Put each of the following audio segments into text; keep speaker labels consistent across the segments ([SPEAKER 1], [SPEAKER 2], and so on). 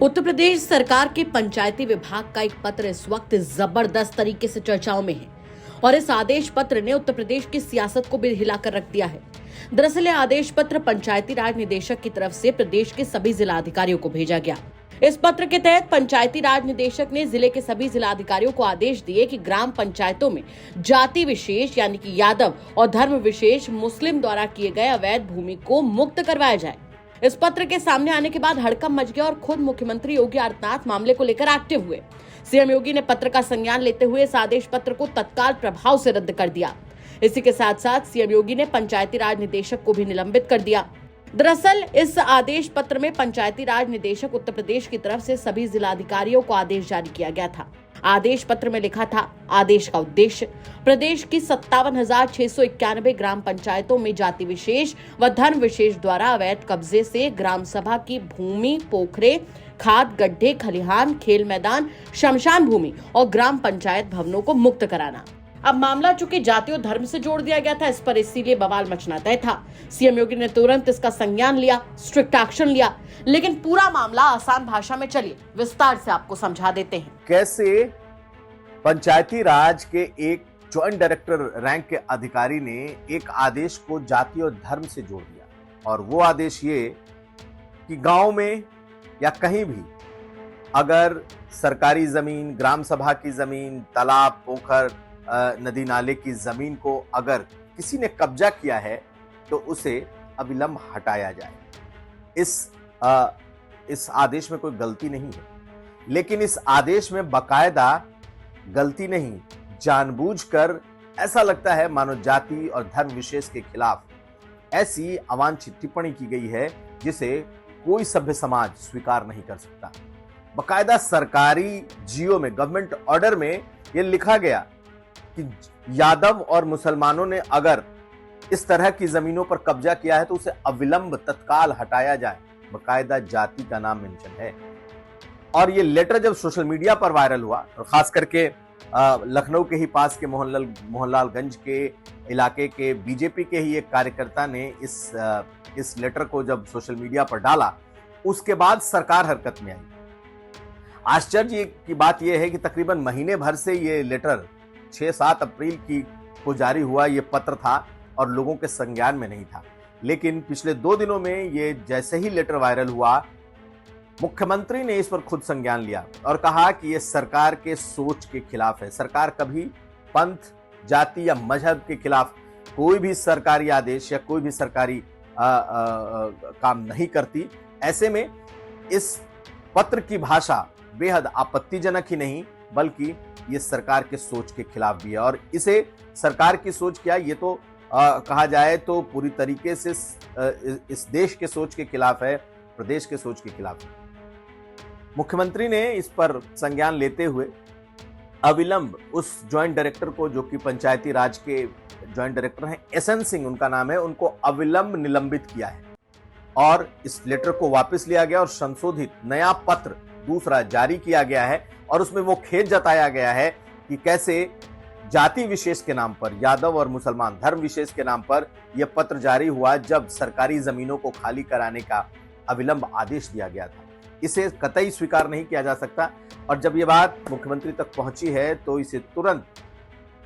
[SPEAKER 1] उत्तर प्रदेश सरकार के पंचायती विभाग का एक पत्र इस वक्त जबरदस्त तरीके से चर्चाओं में है और इस आदेश पत्र ने उत्तर प्रदेश की सियासत को भी हिलाकर रख दिया है। दरअसल यह आदेश पत्र पंचायती राज निदेशक की तरफ से प्रदेश के सभी जिलाधिकारियों को भेजा गया। इस पत्र के तहत पंचायती राज निदेशक ने जिले के सभी जिलाधिकारियों को आदेश दिए कि ग्राम पंचायतों में जाति विशेष यानी कि यादव और धर्म विशेष मुस्लिम द्वारा किए गए अवैध भूमि को मुक्त करवाया जाए। इस पत्र के सामने आने के बाद हड़कंप मच गया और खुद मुख्यमंत्री योगी आदित्यनाथ मामले को लेकर एक्टिव हुए। सीएम योगी ने पत्र का संज्ञान लेते हुए इस आदेश पत्र को तत्काल प्रभाव से रद्द कर दिया। इसी के साथ साथ सीएम योगी ने पंचायती राज निदेशक को भी निलंबित कर दिया। दरअसल इस आदेश पत्र में पंचायती राज निदेशक उत्तर प्रदेश की तरफ से सभी जिलाधिकारियों को आदेश जारी किया गया था। आदेश पत्र में लिखा था, आदेश का उद्देश्य प्रदेश की 57,691 ग्राम पंचायतों में जाति विशेष व धर्म विशेष द्वारा अवैध कब्जे से ग्राम सभा की भूमि, पोखरे, खाद, गड्ढे, खलिहान, खेल मैदान, शमशान भूमि और ग्राम पंचायत भवनों को मुक्त कराना। अब मामला चूंकि जाति और धर्म से जोड़ दिया गया था, इस पर इसीलिए बवाल मचना तय था। सीएम योगी ने तुरंत इसका संज्ञान लिया, स्ट्रिक्ट एक्शन लिया, लेकिन पूरा मामला आसान भाषा में चलिए विस्तार से आपको समझा देते हैं।
[SPEAKER 2] कैसे पंचायती राज के एक ज्वाइंट डायरेक्टर रैंक के अधिकारी ने एक आदेश को जाति और धर्म से जोड़ दिया, और वो आदेश ये कि गांव में या कहीं भी अगर सरकारी जमीन, ग्राम सभा की जमीन, तालाब, पोखर, नदी नाले की जमीन को अगर किसी ने कब्जा किया है तो उसे अविलंब हटाया जाए। इस आदेश में कोई गलती नहीं है, लेकिन इस आदेश में बकायदा गलती नहीं, जानबूझकर ऐसा लगता है मानो जाति और धर्म विशेष के खिलाफ ऐसी अवांछित टिप्पणी की गई है जिसे कोई सभ्य समाज स्वीकार नहीं कर सकता। बकायदा सरकारी जियो में, गवर्नमेंट ऑर्डर में यह लिखा गया कि यादव और मुसलमानों ने अगर इस तरह की जमीनों पर कब्जा किया है तो उसे अविलंब तत्काल हटाया जाए। बकायदा जाति का नाम मेंशन है। और ये लेटर जब सोशल मीडिया पर वायरल हुआ, और खास करके लखनऊ के ही पास के मोहनलालगंज के इलाके के बीजेपी के ही एक कार्यकर्ता ने इस लेटर को जब सोशल मीडिया पर डाला, उसके बाद सरकार हरकत में आई। आश्चर्य की बात यह है कि तकरीबन महीने भर से ये लेटर 6-7 अप्रैल को जारी हुआ ये पत्र था और लोगों के संज्ञान में नहीं था, लेकिन पिछले 2 दिनों में ये जैसे ही लेटर वायरल हुआ, मुख्यमंत्री ने इस पर खुद संज्ञान लिया और कहा कि ये सरकार के सोच के खिलाफ है। सरकार कभी पंथ, जाति या मजहब के खिलाफ कोई भी सरकारी आदेश या कोई भी सरकारी काम नहीं करती। ऐसे में इस पत्र की भाषा बेहद आपत्तिजनक ही नहीं बल्कि ये सरकार के सोच के खिलाफ भी है, और इसे सरकार की सोच क्या, ये तो कहा जाए तो पूरी तरीके से इस देश के सोच के खिलाफ है, प्रदेश के सोच के खिलाफ है। मुख्यमंत्री ने इस पर संज्ञान लेते हुए अविलंब उस ज्वाइंट डायरेक्टर को, जो कि पंचायती राज के ज्वाइंट डायरेक्टर हैं, एसएन सिंह उनका नाम है, उनको अविलंब निलंबित किया है और इस लेटर को वापस लिया गया और संशोधित नया पत्र दूसरा जारी किया गया है। और उसमें वो खेद जताया गया है कि कैसे जाति विशेष के नाम पर, यादव और मुसलमान धर्म विशेष के नाम पर यह पत्र जारी हुआ जब सरकारी जमीनों को खाली कराने का अविलंब आदेश दिया गया था। इसे कतई स्वीकार नहीं किया जा सकता, और जब ये बात मुख्यमंत्री तक पहुंची है तो इसे तुरंत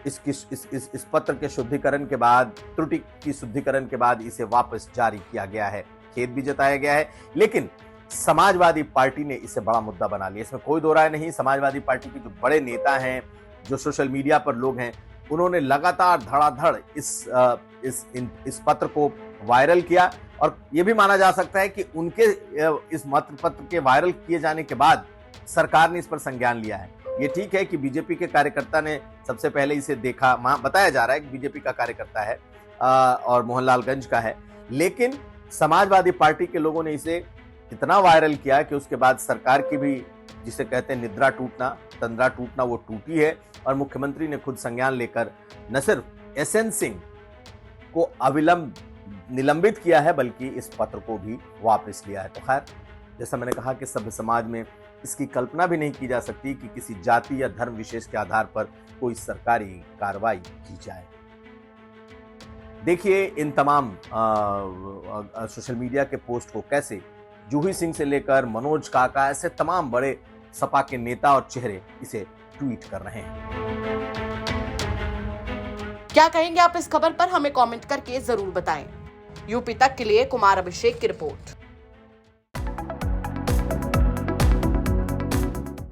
[SPEAKER 2] इस पत्र के शुद्धिकरण के बाद, त्रुटि की शुद्धिकरण के बाद इसे वापस जारी किया गया है। खेद भी जताया गया है, लेकिन समाजवादी पार्टी ने इसे बड़ा मुद्दा बना लिया, इसमें कोई दो राय नहीं। समाजवादी पार्टी के जो बड़े नेता हैं, जो सोशल मीडिया पर लोग हैं, उन्होंने लगातार धड़ाधड़ इस पत्र को वायरल किया, और यह भी माना जा सकता है कि उनके इस पत्र के वायरल किए जाने के बाद सरकार ने इस पर संज्ञान लिया है। ये ठीक है कि बीजेपी के कार्यकर्ता ने सबसे पहले इसे देखा, बताया जा रहा है कि बीजेपी का कार्यकर्ता है और मोहनलालगंज का है, लेकिन समाजवादी पार्टी के लोगों ने इसे इतना वायरल किया कि उसके बाद सरकार की भी, जिसे कहते हैं निद्रा टूटना, तंद्रा टूटना, वो टूटी है। और मुख्यमंत्री ने खुद संज्ञान लेकर न सिर्फ एसएन सिंह को अविलंब निलंबित किया है बल्कि इस पत्र को भी वापस लिया है। तो खैर, जैसा मैंने कहा कि सभ्य समाज में इसकी कल्पना भी नहीं की जा सकती कि किसी जाति या धर्म विशेष के आधार पर कोई सरकारी कार्रवाई की जाए। देखिए इन तमाम सोशल मीडिया के पोस्ट को कैसे जूही सिंह से लेकर मनोज काका, ऐसे तमाम बड़े सपा के नेता और चेहरे इसे ट्वीट कर रहे हैं।
[SPEAKER 1] क्या कहेंगे आप इस खबर पर, हमें कमेंट करके जरूर बताएं। यूपी तक के लिए कुमार अभिषेक की रिपोर्ट।